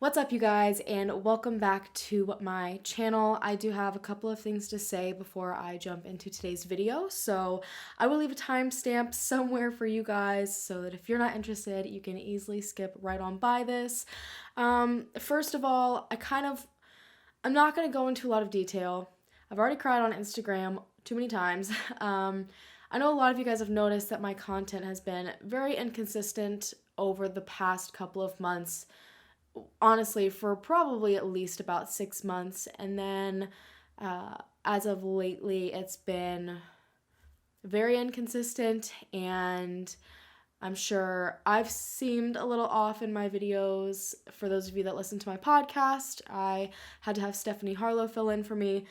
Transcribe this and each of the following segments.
What's up, you guys, and welcome back to my channel. I do have a couple of things to say before I jump into today's video, so I will leave a timestamp somewhere for you guys so that if you're not interested, you can easily skip right on by this. First of all, I'm not going to go into a lot of detail. I've already cried on Instagram too many times. I know a lot of you guys have noticed that my content has been very inconsistent over the past couple of months. Honestly, for probably at least about 6 months, and then as of lately it's been very inconsistent, and I'm sure I've seemed a little off in my videos. For those of you that listen to my podcast, I had to have Stephanie Harlow fill in for me.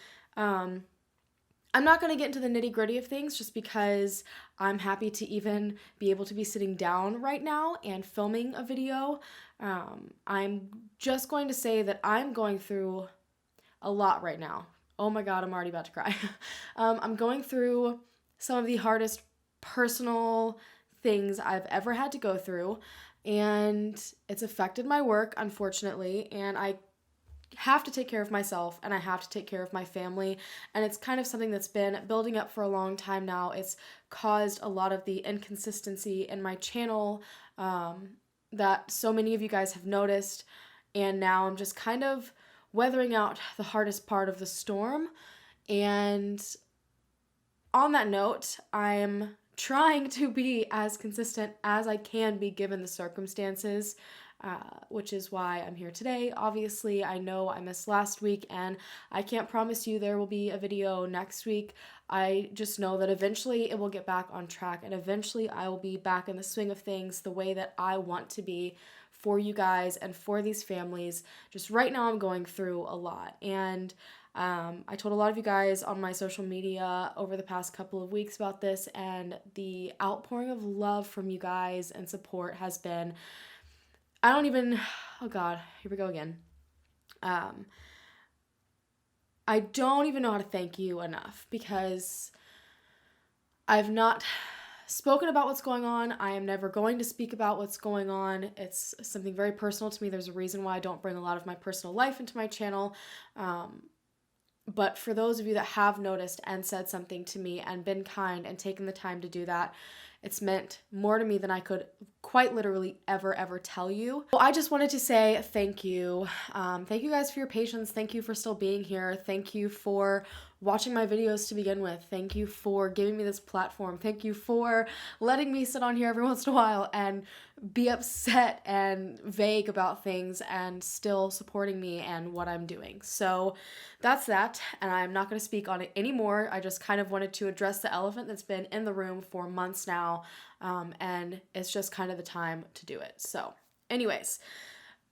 I'm not going to get into the nitty-gritty of things just because I'm happy to even be able to be sitting down right now and filming a video. I'm just going to say that I'm going through a lot right now. Oh my god, I'm already about to cry. I'm going through some of the hardest personal things I've ever had to go through, and it's affected my work, unfortunately, and I have to take care of myself and I have to take care of my family, and it's kind of something that's been building up for a long time now. It's caused a lot of the inconsistency in my channel that so many of you guys have noticed, and now I'm just kind of weathering out the hardest part of the storm. And on that note, I'm trying to be as consistent as I can be given the circumstances, which is why I'm here today. Obviously, I know I missed last week, and I can't promise you there will be a video next week. I just know that eventually it will get back on track, and eventually I will be back in the swing of things the way that I want to be for you guys and for these families. Just right now I'm going through a lot, and I told a lot of you guys on my social media over the past couple of weeks about this, and the outpouring of love from you guys and support has been, oh god, here we go again. I don't even know how to thank you enough, because I've not spoken about what's going on. I am never going to speak about what's going on. It's something very personal to me. There's a reason why I don't bring a lot of my personal life into my channel. But for those of you that have noticed and said something to me and been kind and taken the time to do that, it's meant more to me than I could quite literally ever tell you. So I just wanted to say thank you. Thank you guys for your patience. Thank you for still being here. Thank you for watching my videos to begin with. Thank you for giving me this platform. Thank you for letting me sit on here every once in a while and be upset and vague about things and still supporting me and what I'm doing. So that's that, and I'm not going to speak on it anymore. I just kind of wanted to address the elephant that's been in the room for months now, and it's just kind of the time to do it. So anyways,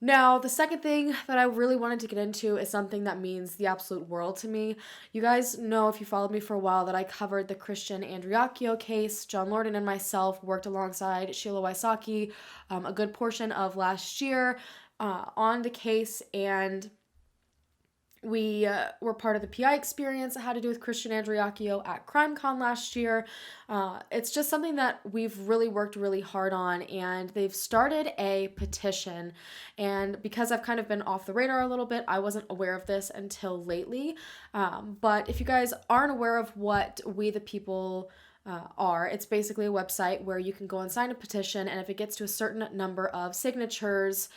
now, the second thing that I really wanted to get into is something that means the absolute world to me. You guys know, if you followed me for a while, that I covered the Christian ANDREACCHIO case. John Lorden and myself worked alongside Sheila Wysocki a good portion of last year on the case, and we were part of the PI experience that had to do with Christian ANDREACCHIO at CrimeCon last year. It's just something that we've really worked really hard on, and they've started a petition. And because I've kind of been off the radar a little bit, I wasn't aware of this until lately. But if you guys aren't aware of what We the People are, it's basically a website where you can go and sign a petition, and if it gets to a certain number of signatures,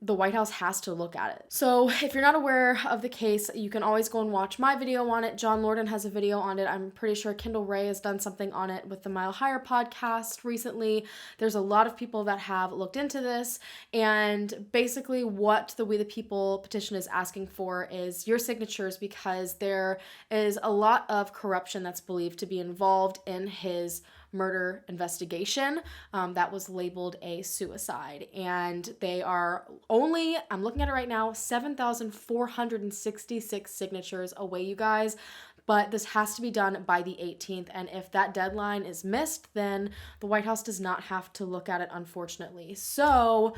the White House has to look at it. So if you're not aware of the case, you can always go and watch my video on it. John Lorden has a video on it. I'm pretty sure Kendall Ray has done something on it with the Mile Higher podcast recently. There's a lot of people that have looked into this, and basically what the We the People petition is asking for is your signatures, because there is a lot of corruption that's believed to be involved in his murder investigation that was labeled a suicide, and they are only, I'm looking at it right now, 7,466 signatures away, you guys. But this has to be done by the 18th, and if that deadline is missed, then the White House does not have to look at it, unfortunately. So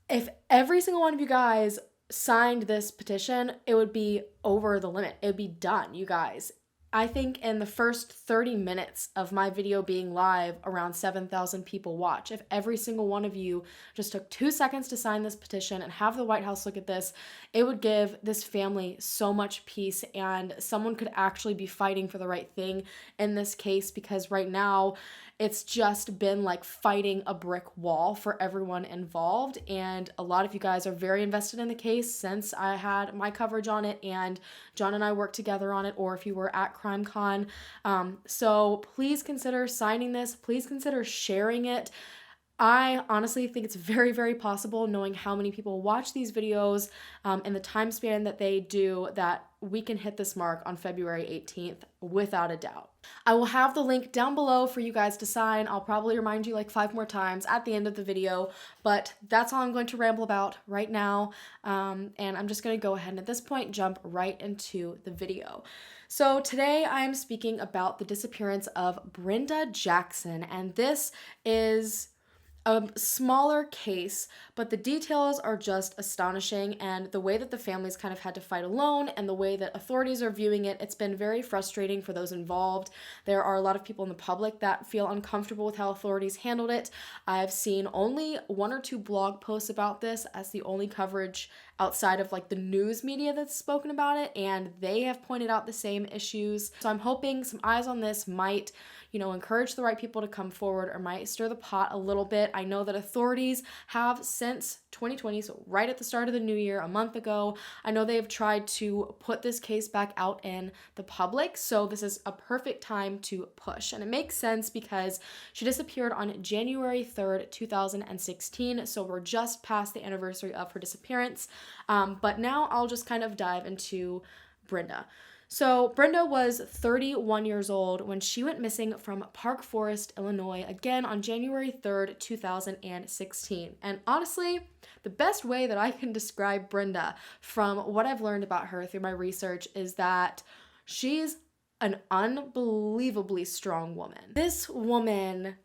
if every single one of you guys signed this petition, it would be over the limit. It would be done, you guys. I think in the first 30 minutes of my video being live, around 7,000 people watch. If every single one of you just took 2 seconds to sign this petition and have the White House look at this, it would give this family so much peace, and someone could actually be fighting for the right thing in this case, because right now it's just been like fighting a brick wall for everyone involved. And a lot of you guys are very invested in the case since I had my coverage on it and John and I worked together on it, or if you were at CrimeCon. So please consider signing this. Please consider sharing it. I honestly think it's very, very possible, knowing how many people watch these videos in the time span that they do, that we can hit this mark on February 18th without a doubt. I will have the link down below for you guys to sign. I'll probably remind you like 5 more times at the end of the video, but that's all I'm going to ramble about right now. And I'm just going to go ahead and at this point jump right into the video. So today I am speaking about the disappearance of Brenda Jackson, and this is a smaller case, but the details are just astonishing, and the way that the families kind of had to fight alone and the way that authorities are viewing it, it's been very frustrating for those involved. There are a lot of people in the public that feel uncomfortable with how authorities handled it. I've seen only 1 or 2 blog posts about this as the only coverage outside of like the news media that's spoken about it, and they have pointed out the same issues. So I'm hoping some eyes on this might, encourage the right people to come forward, or might stir the pot a little bit. I know that authorities have since 2020, so right at the start of the new year, a month ago, I know they have tried to put this case back out in the public, so this is a perfect time to push. And it makes sense because she disappeared on January 3rd, 2016, so we're just past the anniversary of her disappearance. But now I'll just kind of dive into Brenda. So Brenda was 31 years old when she went missing from Park Forest, Illinois, again on January 3rd, 2016. And honestly, the best way that I can describe Brenda from what I've learned about her through my research is that she's an unbelievably strong woman. This woman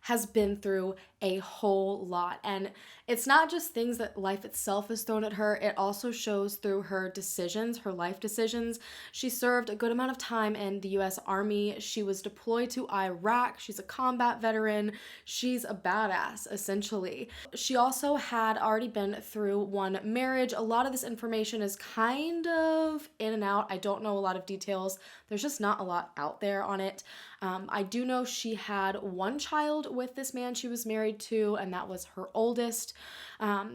has been through a whole lot, and it's not just things that life itself has thrown at her, it also shows through her decisions, her life decisions. She served a good amount of time in the US Army. She was deployed to Iraq. She's a combat veteran. She's a badass, essentially. She also had already been through 1 marriage. A lot of this information is kind of in and out. I don't know a lot of details. There's just not a lot out there on it. I do know she had 1 child with this man she was married to, and that was her oldest.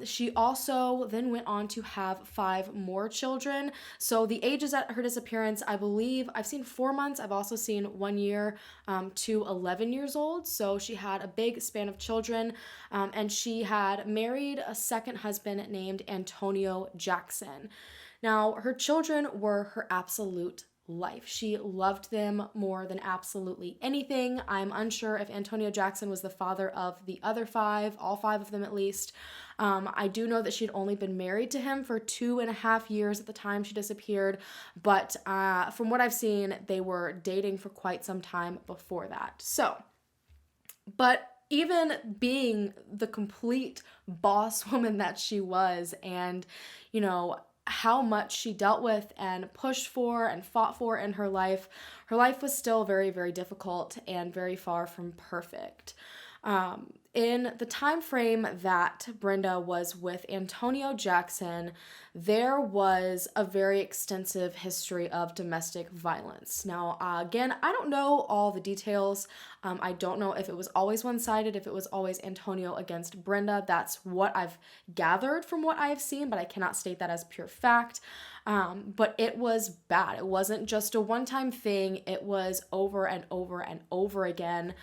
She also then went on to have 5 more children. So the ages at her disappearance, I believe, I've seen 4 months. I've also seen 1 year to 11 years old. So she had a big span of children, and she had married a second husband named Antonio Jackson. Now, her children were her absolute life. She loved them more than absolutely anything. I'm unsure if Antonio Jackson was the father of the other 5, all 5 of them at least. I do know that she'd only been married to him for 2.5 years at the time she disappeared, but from what I've seen, they were dating for quite some time before that. But even being the complete boss woman that she was, and, how much she dealt with and pushed for and fought for in her life was still very, very difficult and very far from perfect. In the time frame that Brenda was with Antonio Jackson, there was a very extensive history of domestic violence. Now, again, I don't know all the details. I don't know if it was always one-sided, if it was always Antonio against Brenda. That's what I've gathered from what I've seen, but I cannot state that as pure fact. But it was bad. It wasn't just a one-time thing. It was over and over and over again.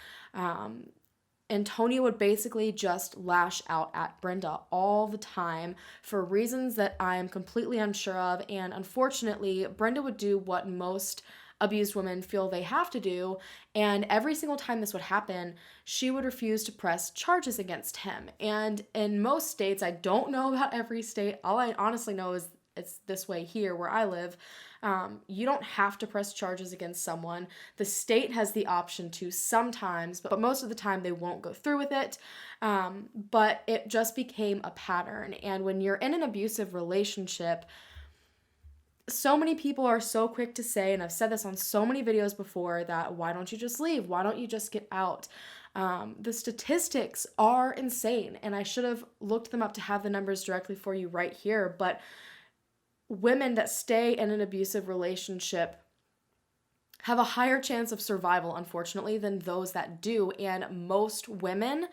Antonio would basically just lash out at Brenda all the time for reasons that I am completely unsure of, and unfortunately, Brenda would do what most abused women feel they have to do, and every single time this would happen, she would refuse to press charges against him. And in most states, I don't know about every state, all I honestly know is it's this way here where I live. You don't have to press charges against someone. The state has the option to sometimes, but most of the time they won't go through with it. But it just became a pattern. And when you're in an abusive relationship, So many people are so quick to say, and I've said this on so many videos before, that why don't you just leave? Why don't you just get out? The statistics are insane, and I should have looked them up to have the numbers directly for you right here, but women that stay in an abusive relationship have a higher chance of survival, unfortunately, than those that do. And most women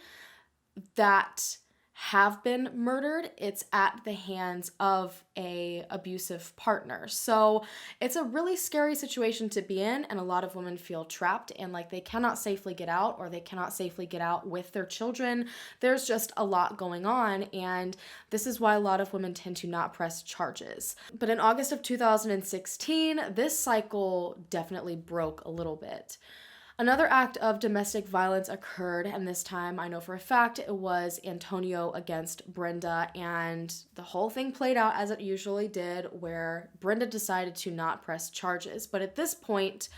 that have been murdered, it's at the hands of a abusive partner. So it's a really scary situation to be in, and a lot of women feel trapped and like they cannot safely get out, or they cannot safely get out with their children. There's just a lot going on, and this is why a lot of women tend to not press charges. But in August of 2016, this cycle definitely broke a little bit. Another act of domestic violence occurred, and this time I know for a fact it was Antonio against Brenda, and the whole thing played out as it usually did, where Brenda decided to not press charges. But at this point,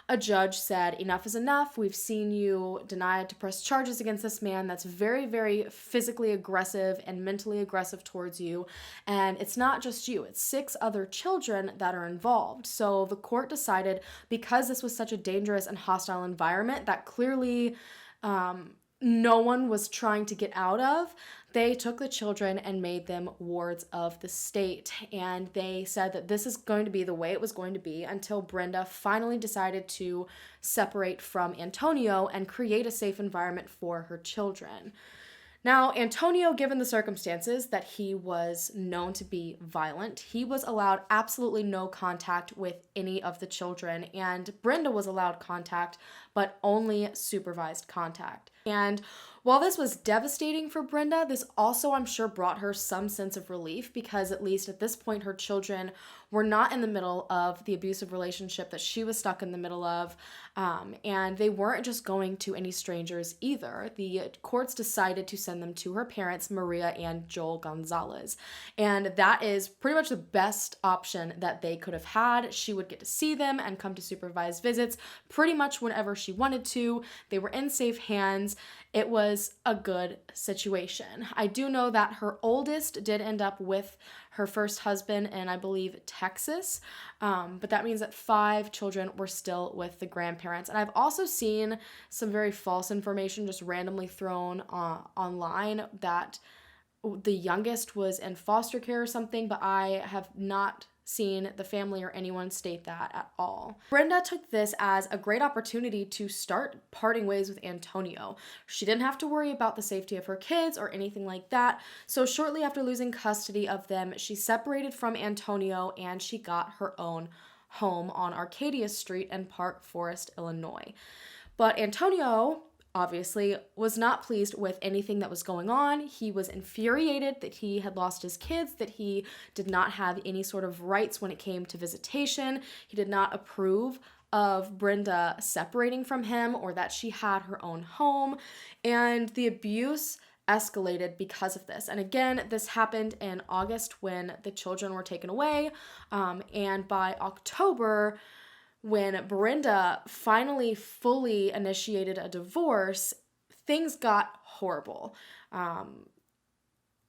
a judge said, enough is enough. We've seen you deny to press charges against this man that's very, very physically aggressive and mentally aggressive towards you. And it's not just you, it's 6 other children that are involved. So the court decided, because this was such a dangerous and hostile environment that clearly no one was trying to get out of, they took the children and made them wards of the state. And they said that this is going to be the way it was going to be until Brenda finally decided to separate from Antonio and create a safe environment for her children. Now, Antonio, given the circumstances that he was known to be violent, he was allowed absolutely no contact with any of the children, and Brenda was allowed contact, but only supervised contact. And while this was devastating for Brenda, this also, I'm sure, brought her some sense of relief, because at least at this point, her children were not in the middle of the abusive relationship that she was stuck in the middle of, and they weren't just going to any strangers either. The courts decided to send them to her parents, Maria and Joel Gonzalez, and that is pretty much the best option that they could have had. She would get to see them and come to supervised visits pretty much whenever she wanted to. They were in safe hands. It was a good situation. I do know that her oldest did end up with her first husband in, I believe, Texas, but that means that 5 children were still with the grandparents. And I've also seen some very false information just randomly thrown online that the youngest was in foster care or something, but I have not seen the family or anyone state that at all. Brenda took this as a great opportunity to start parting ways with Antonio. She didn't have to worry about the safety of her kids or anything like that. So shortly after losing custody of them, she separated from Antonio and she got her own home on Arcadia Street in Park Forest, Illinois. But Antonio obviously was not pleased with anything that was going on. He was infuriated that he had lost his kids, that he did not have any sort of rights when it came to visitation. He did not approve of Brenda separating from him or that she had her own home, and the abuse escalated because of this. And again, this happened in August when the children were taken away, and by October, when Brenda finally fully initiated a divorce, things got horrible.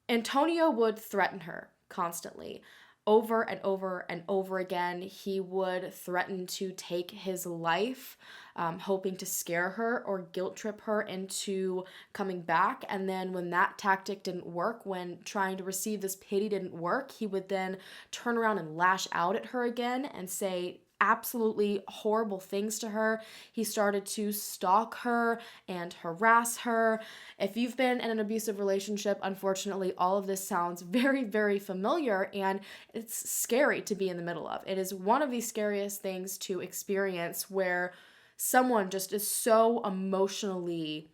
Antonio would threaten her constantly. Over and over and over again, he would threaten to take his life, hoping to scare her or guilt trip her into coming back. And then when that tactic didn't work, when trying to receive this pity didn't work, he would then turn around and lash out at her again and say absolutely horrible things to her. He started to stalk her and harass her. If you've been in an abusive relationship, unfortunately, all of this sounds very, very familiar, and it's scary to be in the middle of. It is one of the scariest things to experience, where someone just is so emotionally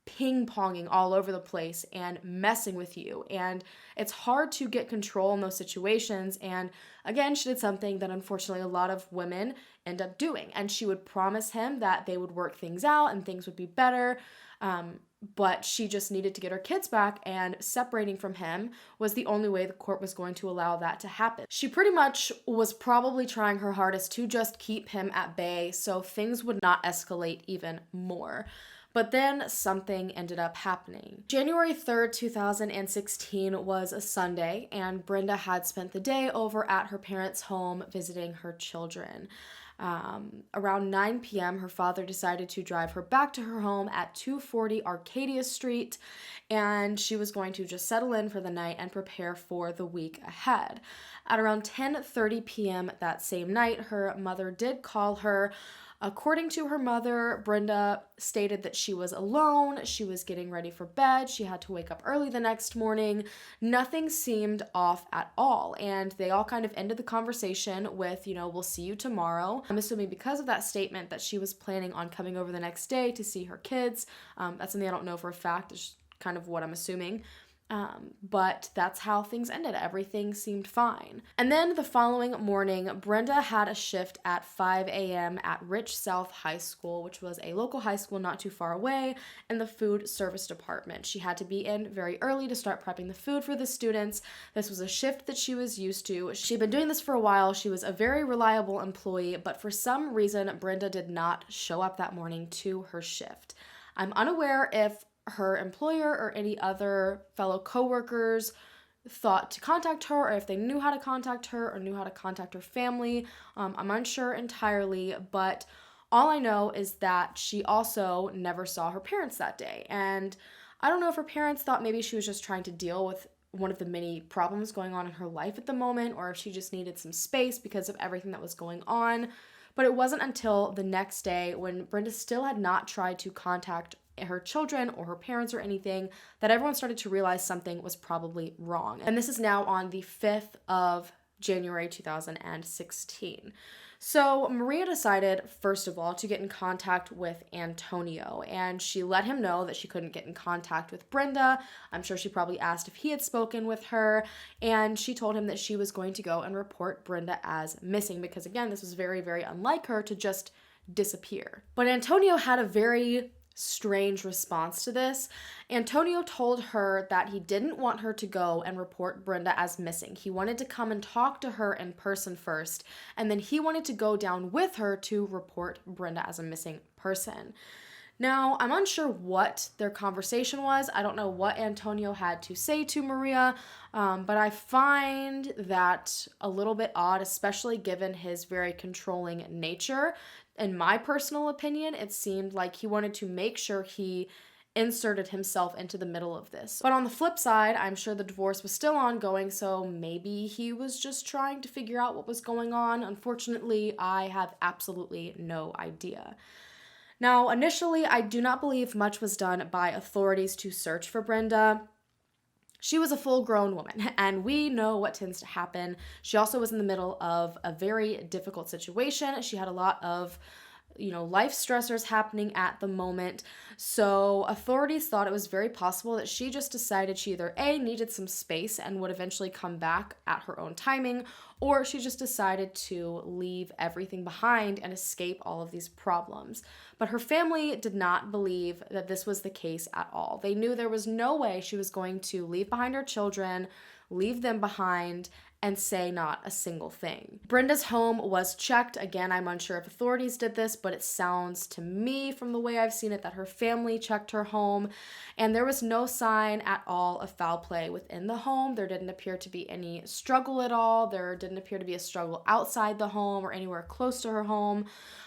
ping-ponging all over the place and messing with you, and it's hard to get control in those situations. And again, she did something that unfortunately a lot of women end up doing, and she would promise him that they would work things out and things would be better, but she just needed to get her kids back, and separating from him was the only way the court was going to allow that to happen. She pretty much was probably trying her hardest to just keep him at bay so things would not escalate even more. But then something ended up happening. January 3rd, 2016 was a Sunday, and Brenda had spent the day over at her parents' home visiting her children. Around 9 p.m., her father decided to drive her back to her home at 240 Arcadia Street, and she was going to just settle in for the night and prepare for the week ahead. At around 10:30 p.m. that same night, her mother did call her. According to her mother, Brenda stated that she was alone, she was getting ready for bed, she had to wake up early the next morning. Nothing seemed off at all, and they all kind of ended the conversation with, we'll see you tomorrow. I'm assuming because of that statement that she was planning on coming over the next day to see her kids. That's something I don't know for a fact, it's just kind of what I'm assuming. But that's how things ended. Everything seemed fine. And then the following morning, Brenda had a shift at 5 a.m. at Rich South High School, which was a local high school not too far away, in the food service department. She had to be in very early to start prepping the food for the students. This was a shift that she was used to. She'd been doing this for a while. She was a very reliable employee, but for some reason, Brenda did not show up that morning to her shift. I'm unaware if her employer or any other fellow coworkers thought to contact her, or if they knew how to contact her or knew how to contact her family. I'm unsure entirely, but all I know is that she also never saw her parents that day. And I don't know if her parents thought maybe she was just trying to deal with one of the many problems going on in her life at the moment, or if she just needed some space because of everything that was going on. But it wasn't until the next day, when Brenda still had not tried to contact her children or her parents or anything, that everyone started to realize something was probably wrong. And this is now on the 5th of January 2016. So Maria decided, first of all, to get in contact with Antonio, and she let him know that she couldn't get in contact with Brenda. I'm sure she probably asked if he had spoken with her, and she told him that she was going to go and report Brenda as missing, because again, this was very, very unlike her to just disappear. But Antonio had a very strange response to this. Antonio told her that he didn't want her to go and report Brenda as missing. He wanted to come and talk to her in person first, and then he wanted to go down with her to report Brenda as a missing person. Now, I'm unsure what their conversation was. I don't know what Antonio had to say to Maria, but I find that a little bit odd, especially given his very controlling nature. In my personal opinion, it seemed like he wanted to make sure he inserted himself into the middle of this. But on the flip side, I'm sure the divorce was still ongoing, so maybe he was just trying to figure out what was going on. Unfortunately, I have absolutely no idea. Now, initially, I do not believe much was done by authorities to search for Brenda. She was a full-grown woman, and we know what tends to happen. She also was in the middle of a very difficult situation. She had a lot of, life stressors happening at the moment. So authorities thought it was very possible that she just decided she either A, needed some space and would eventually come back at her own timing, or she just decided to leave everything behind and escape all of these problems. But her family did not believe that this was the case at all. They knew there was no way she was going to leave behind her children, leave them behind, and say not a single thing. Brenda's home was checked. Again, I'm unsure if authorities did this, but it sounds to me from the way I've seen it that her family checked her home, and there was no sign at all of foul play within the home. There didn't appear to be any struggle at all. There didn't appear to be a struggle outside the home or anywhere close to her home.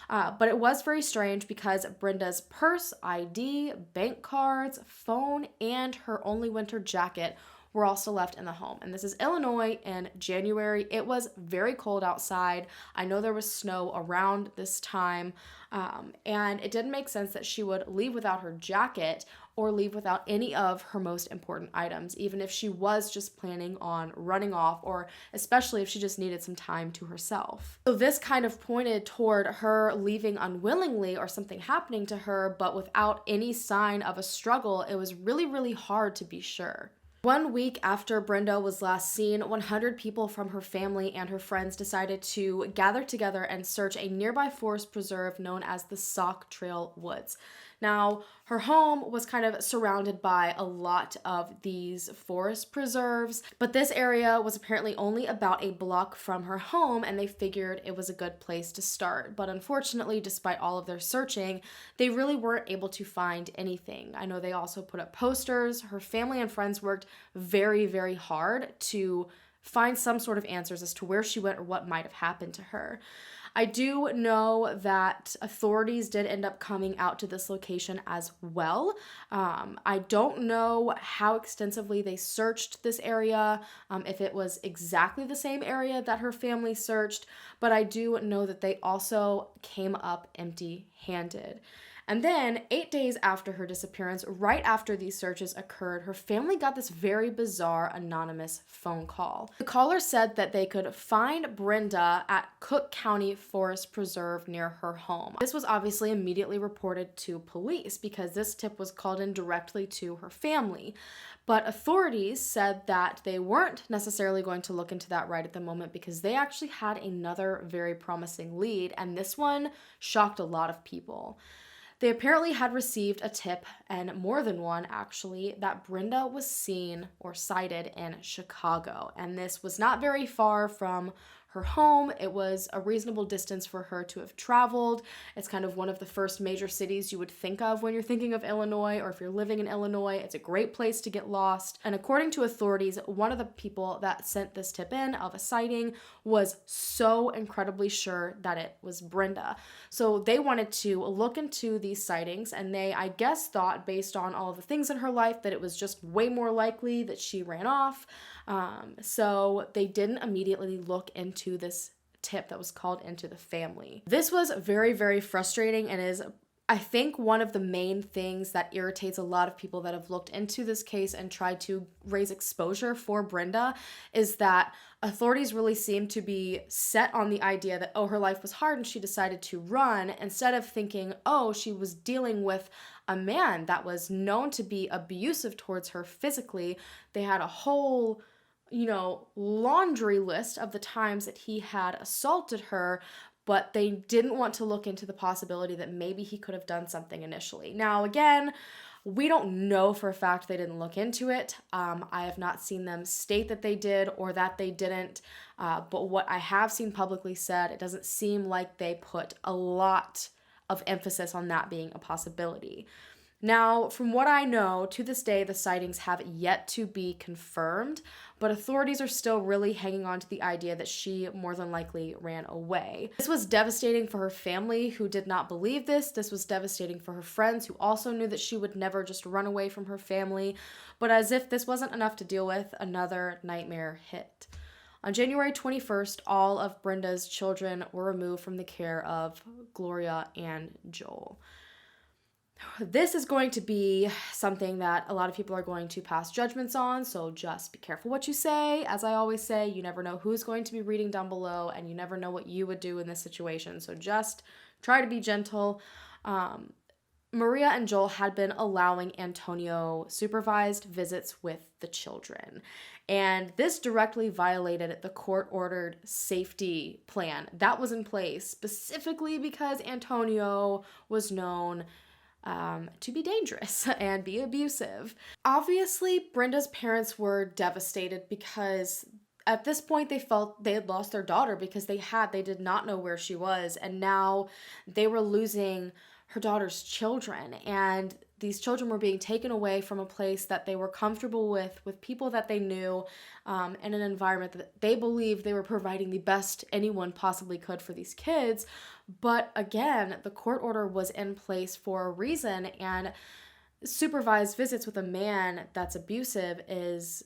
But it was very strange because Brenda's purse, ID, bank cards, phone, and her only winter jacket were also left in the home. And this is Illinois in January. It was very cold outside. I know there was snow around this time, and it didn't make sense that she would leave without her jacket or leave without any of her most important items, even if she was just planning on running off, or especially if she just needed some time to herself. So this kind of pointed toward her leaving unwillingly or something happening to her, but without any sign of a struggle. It was really, really hard to be sure. 1 week after Brenda was last seen, 100 people from her family and her friends decided to gather together and search a nearby forest preserve known as the Sauk Trail Woods. Now, her home was kind of surrounded by a lot of these forest preserves, but this area was apparently only about a block from her home, and they figured it was a good place to start. But unfortunately, despite all of their searching, they really weren't able to find anything. I know they also put up posters. Her family and friends worked very, very hard to find some sort of answers as to where she went or what might have happened to her. I do know that authorities did end up coming out to this location as well. I don't know how extensively they searched this area, if it was exactly the same area that her family searched, but I do know that they also came up empty-handed. And then 8 days after her disappearance, right after these searches occurred, her family got this very bizarre anonymous phone call. The caller said that they could find Brenda at Cook County Forest Preserve near her home. This was obviously immediately reported to police because this tip was called in directly to her family. But authorities said that they weren't necessarily going to look into that right at the moment because they actually had another very promising lead, and this one shocked a lot of people. They apparently had received a tip, and more than one actually, that Brenda was seen or sighted in Chicago. And this was not very far from her home. It was a reasonable distance for her to have traveled. It's kind of one of the first major cities you would think of when you're thinking of Illinois, or if you're living in Illinois, it's a great place to get lost. And according to authorities, one of the people that sent this tip in of a sighting was so incredibly sure that it was Brenda. So they wanted to look into these sightings, and they, I guess, thought based on all of the things in her life that it was just way more likely that she ran off. So they didn't immediately look into this tip that was called into the family. This was very, very frustrating and is, I think, one of the main things that irritates a lot of people that have looked into this case and tried to raise exposure for Brenda is that authorities really seem to be set on the idea that, oh, her life was hard and she decided to run, instead of thinking, oh, she was dealing with a man that was known to be abusive towards her physically. They had a whole laundry list of the times that he had assaulted her, but they didn't want to look into the possibility that maybe he could have done something initially. Now, again, we don't know for a fact they didn't look into it. I have not seen them state that they did or that they didn't, but what I have seen publicly said, it doesn't seem like they put a lot of emphasis on that being a possibility. Now, from what I know, to this day, the sightings have yet to be confirmed, but authorities are still really hanging on to the idea that she more than likely ran away. This was devastating for her family, who did not believe this. This was devastating for her friends, who also knew that she would never just run away from her family. But as if this wasn't enough to deal with, another nightmare hit. On January 21st, all of Brenda's children were removed from the care of Gloria and Joel. This is going to be something that a lot of people are going to pass judgments on, so just be careful what you say. As I always say, you never know who's going to be reading down below, and you never know what you would do in this situation, so just try to be gentle. Maria and Joel had been allowing Antonio supervised visits with the children, and this directly violated the court-ordered safety plan that was in place, specifically because Antonio was known to be dangerous and be abusive. Obviously, Brenda's parents were devastated because at this point they felt they had lost their daughter because they did not know where she was, and now they were losing her daughter's children, and these children were being taken away from a place that they were comfortable with people that they knew, in an environment that they believed they were providing the best anyone possibly could for these kids. But again, the court order was in place for a reason, and supervised visits with a man that's abusive is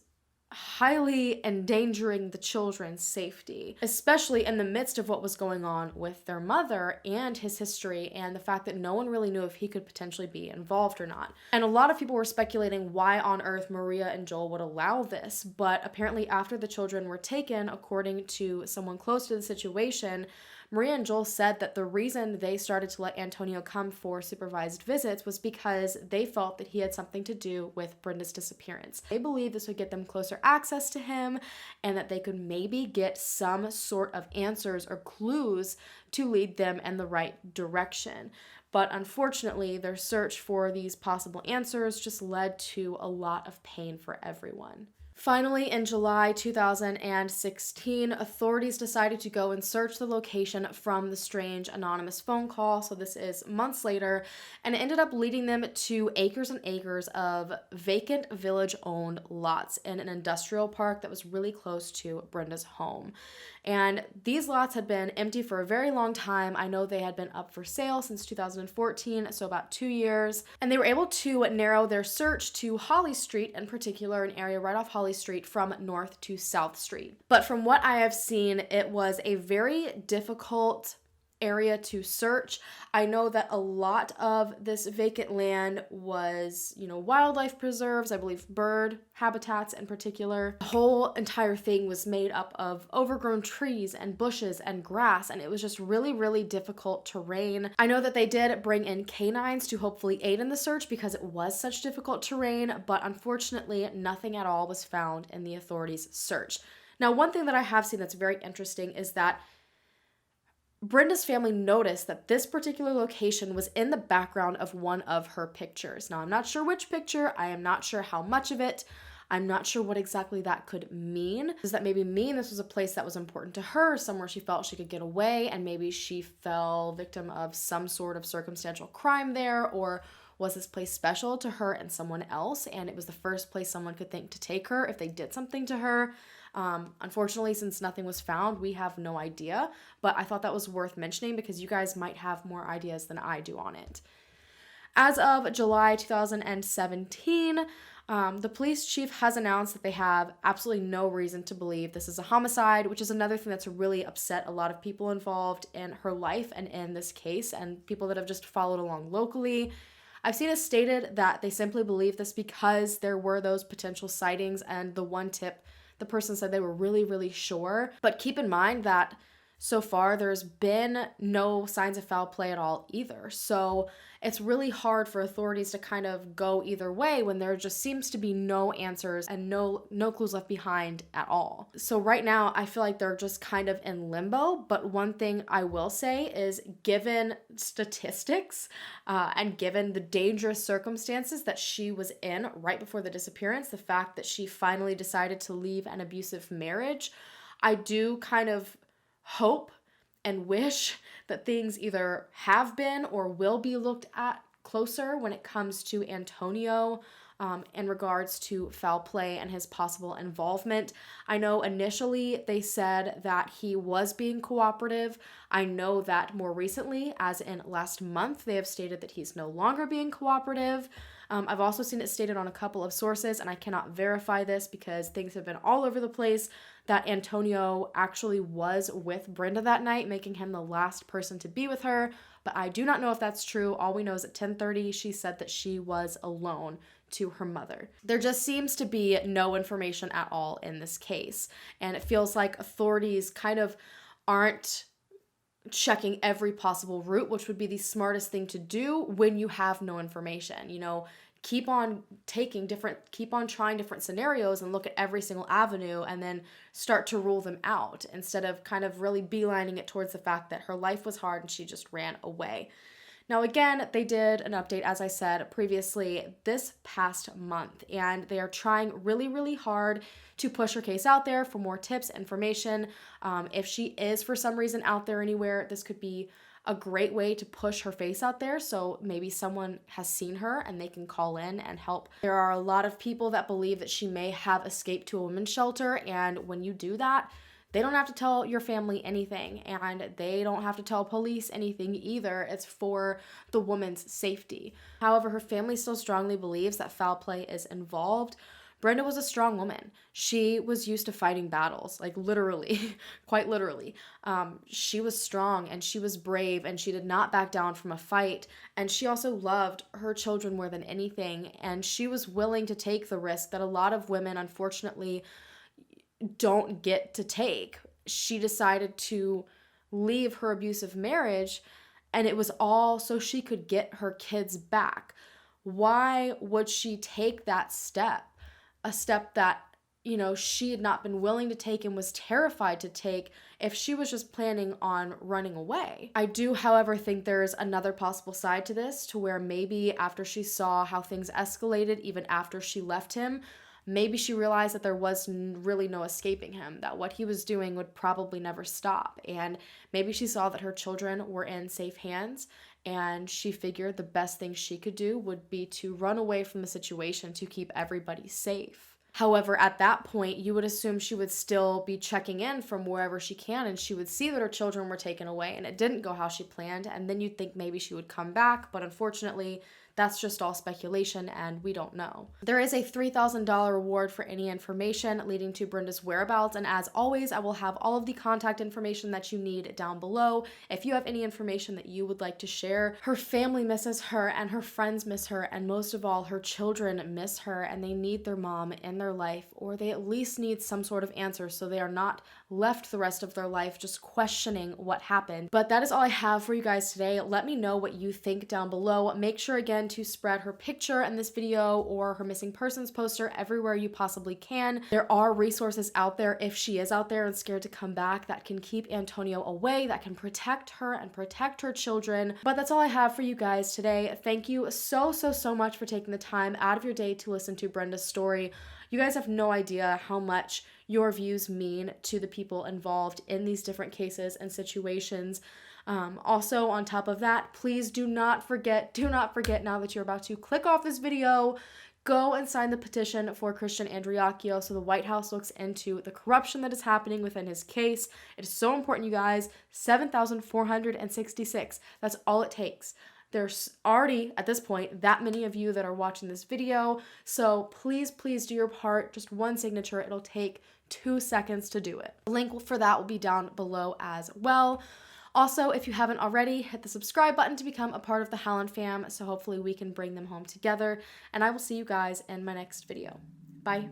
highly endangering the children's safety, especially in the midst of what was going on with their mother and his history and the fact that no one really knew if he could potentially be involved or not. And a lot of people were speculating why on earth Maria and Joel would allow this, but apparently after the children were taken, according to someone close to the situation, Maria and Joel said that the reason they started to let Antonio come for supervised visits was because they felt that he had something to do with Brenda's disappearance. They believed this would get them closer access to him and that they could maybe get some sort of answers or clues to lead them in the right direction. But unfortunately, their search for these possible answers just led to a lot of pain for everyone. Finally, in July 2016, authorities decided to go and search the location from the strange anonymous phone call. So this is months later, and it ended up leading them to acres and acres of vacant village-owned lots in an industrial park that was really close to Brenda's home. And these lots had been empty for a very long time. I know they had been up for sale since 2014, so about 2 years. And they were able to narrow their search to Holly Street in particular, an area right off Holly Street from North to South Street. But from what I have seen, it was a very difficult area to search. I know that a lot of this vacant land was, wildlife preserves, I believe bird habitats in particular. The whole entire thing was made up of overgrown trees and bushes and grass, and it was just really, really difficult terrain. I know that they did bring in canines to hopefully aid in the search because it was such difficult terrain, but unfortunately, nothing at all was found in the authorities' search. Now, one thing that I have seen that's very interesting is that Brenda's family noticed that this particular location was in the background of one of her pictures. Now, I'm not sure which picture. I am not sure how much of it. I'm not sure what exactly that could mean. Does that maybe mean this was a place that was important to her, somewhere she felt she could get away, and maybe she fell victim of some sort of circumstantial crime there, or was this place special to her and someone else, and it was the first place someone could think to take her if they did something to her? Unfortunately, since nothing was found, we have no idea, but I thought that was worth mentioning because you guys might have more ideas than I do on it. As of July 2017, the police chief has announced that they have absolutely no reason to believe this is a homicide, which is another thing that's really upset a lot of people involved in her life and in this case, and people that have just followed along locally. I've seen it stated that they simply believe this because there were those potential sightings, and the one tip, the person said they were really, really sure. But keep in mind that so far there's been no signs of foul play at all either. So it's really hard for authorities to kind of go either way when there just seems to be no answers and no clues left behind at all. So right now I feel like they're just kind of in limbo. But one thing I will say is, given statistics and given the dangerous circumstances that she was in right before the disappearance, the fact that she finally decided to leave an abusive marriage, I do kind of hope and wish that things either have been or will be looked at closer when it comes to Antonio in regards to foul play and his possible involvement. I know initially they said that he was being cooperative. I know that more recently, as in last month, they have stated that he's no longer being cooperative. I've also seen it stated on a couple of sources, and I cannot verify this because things have been all over the place, that Antonio actually was with Brenda that night, making him the last person to be with her. But I do not know if that's true. All we know is at 10:30, she said that she was alone to her mother. There just seems to be no information at all in this case. And it feels like authorities kind of aren't checking every possible route, which would be the smartest thing to do when you have no information. Keep on trying different scenarios and look at every single avenue and then start to rule them out instead of kind of really beelining it towards the fact that her life was hard and she just ran away. Now, again, they did an update, as I said previously, this past month, and they are trying really, really hard to push her case out there for more tips, information. If she is for some reason out there anywhere, this could be a great way to push her face out there, so maybe someone has seen her and they can call in and help. There are a lot of people that believe that she may have escaped to a women's shelter, and when you do that, they don't have to tell your family anything, and they don't have to tell police anything either. It's for the woman's safety. However, her family still strongly believes that foul play is involved. Brenda was a strong woman. She was used to fighting battles, like literally, quite literally. She was strong and she was brave and she did not back down from a fight. And she also loved her children more than anything. And she was willing to take the risk that a lot of women, unfortunately, don't get to take. She decided to leave her abusive marriage, and it was all so she could get her kids back. Why would she take that step? A step that she had not been willing to take and was terrified to take if she was just planning on running away. I do, however, think there's another possible side to this, to where maybe after she saw how things escalated, even after she left him, maybe she realized that there was really no escaping him, that what he was doing would probably never stop. And maybe she saw that her children were in safe hands, and she figured the best thing she could do would be to run away from the situation to keep everybody safe. However, at that point, you would assume she would still be checking in from wherever she can, and she would see that her children were taken away and it didn't go how she planned, and then you'd think maybe she would come back, but unfortunately, that's just all speculation and we don't know. There is a $3,000 reward for any information leading to Brenda's whereabouts, and as always, I will have all of the contact information that you need down below. If you have any information that you would like to share, her family misses her and her friends miss her, and most of all, her children miss her, and they need their mom in their life, or they at least need some sort of answer so they are not left the rest of their life just questioning what happened. But that is all I have for you guys today. Let me know what you think down below. Make sure again to spread her picture in this video or her missing persons poster everywhere you possibly can. There are resources out there if she is out there and scared to come back that can keep Antonio away, that can protect her and protect her children. But that's all I have for you guys today. Thank you so much for taking the time out of your day to listen to Brenda's story. You guys have no idea how much your views mean to the people involved in these different cases and situations. Also, on top of that, please do not forget now that you're about to click off this video, go and sign the petition for Christian ANDREACCHIO so the White House looks into the corruption that is happening within his case. It is so important, you guys. 7,466. That's all it takes. There's already, at this point, that many of you that are watching this video, so please do your part. Just one signature. It'll take 2 seconds to do it. The link for that will be down below as well. Also, if you haven't already, hit the subscribe button to become a part of the Hallan fam, so hopefully we can bring them home together, and I will see you guys in my next video. Bye.